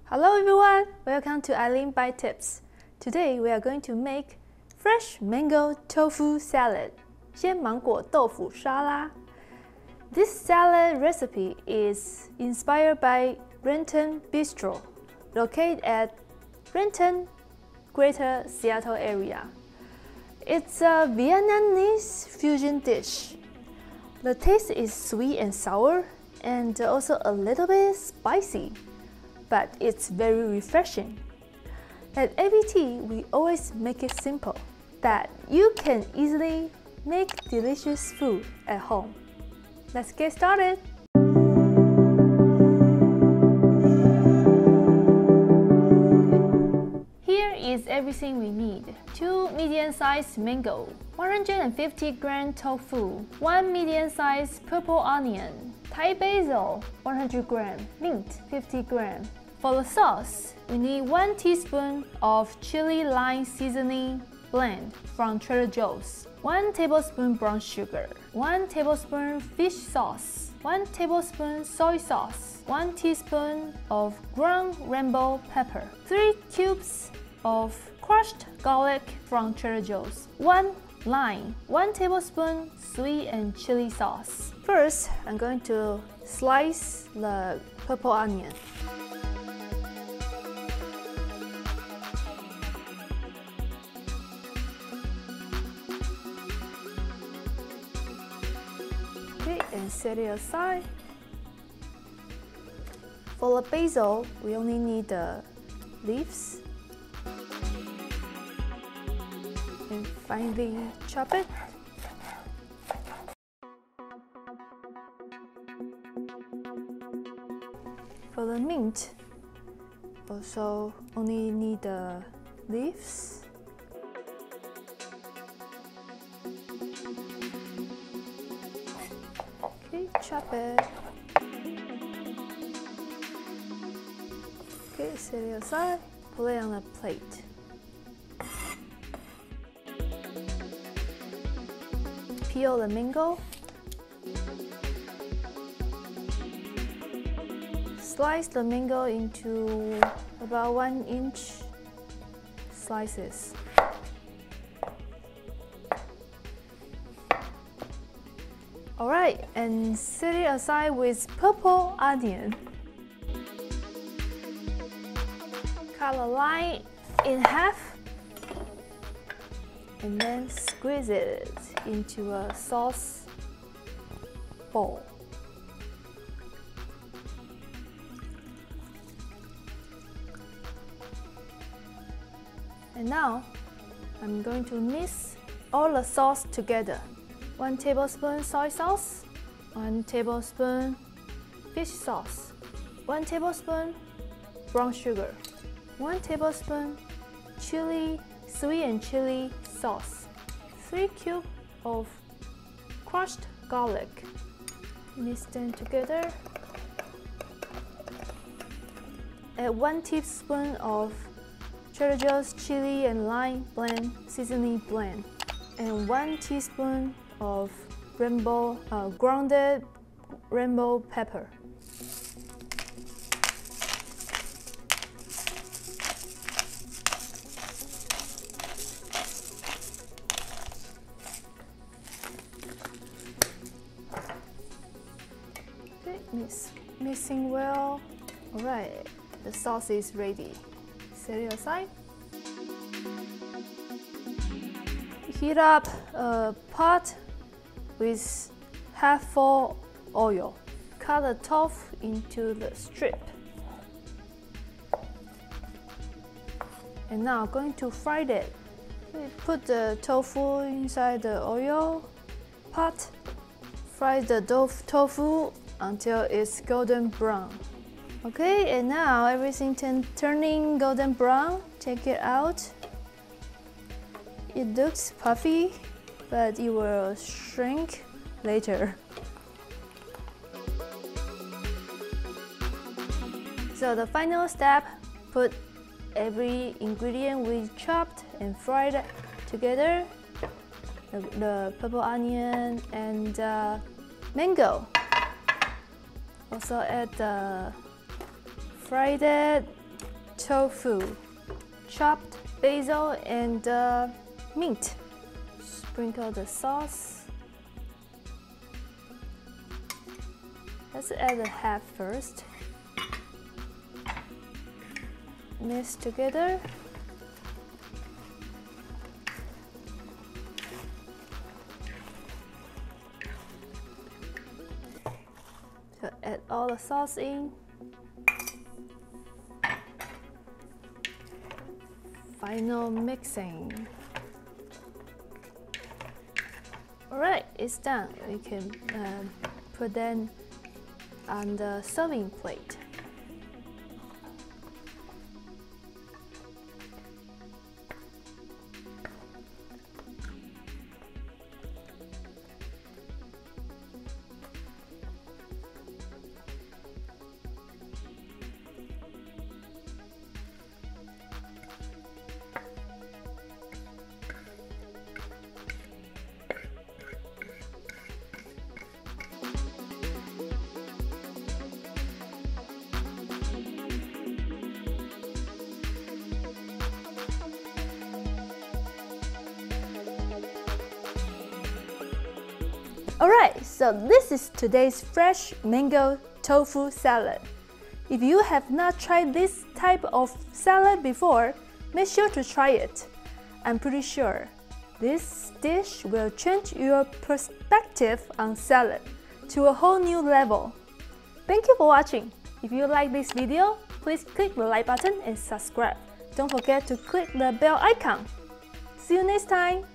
Hello everyone, welcome to Aileen Bite Tips. Today we are going to make fresh mango tofu salad, 鲜芒果豆腐沙拉. This salad recipe is inspired by Renton Bistro, located at Renton, Greater Seattle area. It's a Vietnamese fusion dish. The taste is sweet and sour and also a little bit spicy, but it's very refreshing. At ABT, we always make it simple, that you can easily make delicious food at home. Let's get started! Here is everything we need. 2 medium-sized mango, 150 gram tofu, 1 medium-sized purple onion, Thai basil 100 gram, mint 50 gram. For the sauce, we need 1 teaspoon of chili lime seasoning blend from Trader Joe's, 1 tablespoon brown sugar, 1 tablespoon fish sauce, 1 tablespoon soy sauce, 1 teaspoon of ground rainbow pepper, 3 cubes of crushed garlic from Trader Joe's, 1 lime, 1 tablespoon sweet and chili sauce. First, I'm going to slice the purple onion. Okay, and set it aside. For the basil, we only need the leaves. And finely chop it. For the mint, also only need the leaves. Okay, chop it. Okay, set it aside, put it on a plate. Peel the mango. Slice the mango into about 1-inch slices. Alright, and set it aside with purple onion. Cut a line in half and then squeeze it into a sauce bowl. And now, I'm going to mix all the sauce together. 1 tablespoon soy sauce, 1 tablespoon fish sauce, 1 tablespoon brown sugar, 1 tablespoon chili, sweet and chili sauce, 3 cubes of crushed garlic. Mix them together. Add 1 teaspoon of Trader Joe's chili and lime blend seasoning blend, and 1 teaspoon of grounded rainbow pepper. Okay, mixing well. Alright, the sauce is ready. Set it aside. Heat up a pot with half full oil. Cut the tofu into the strip. And now I'm going to fry it. Put the tofu inside the oil pot. Fry the tofu until it's golden brown. Okay, and now everything turning golden brown. Take it out. It looks puffy, but it will shrink later. So the final step, put every ingredient we chopped and fried together. The purple onion and mango. Also add the fried tofu, chopped basil and mint. Sprinkle the sauce. Let's add the half first. Mix together. So add all the sauce in. Final mixing. Alright, it's done. We can put them on the serving plate. Alright, so this is today's fresh mango tofu salad. If you have not tried this type of salad before, make sure to try it. I'm pretty sure this dish will change your perspective on salad to a whole new level. Thank you for watching. If you like this video, please click the like button and subscribe. Don't forget to click the bell icon. See you next time!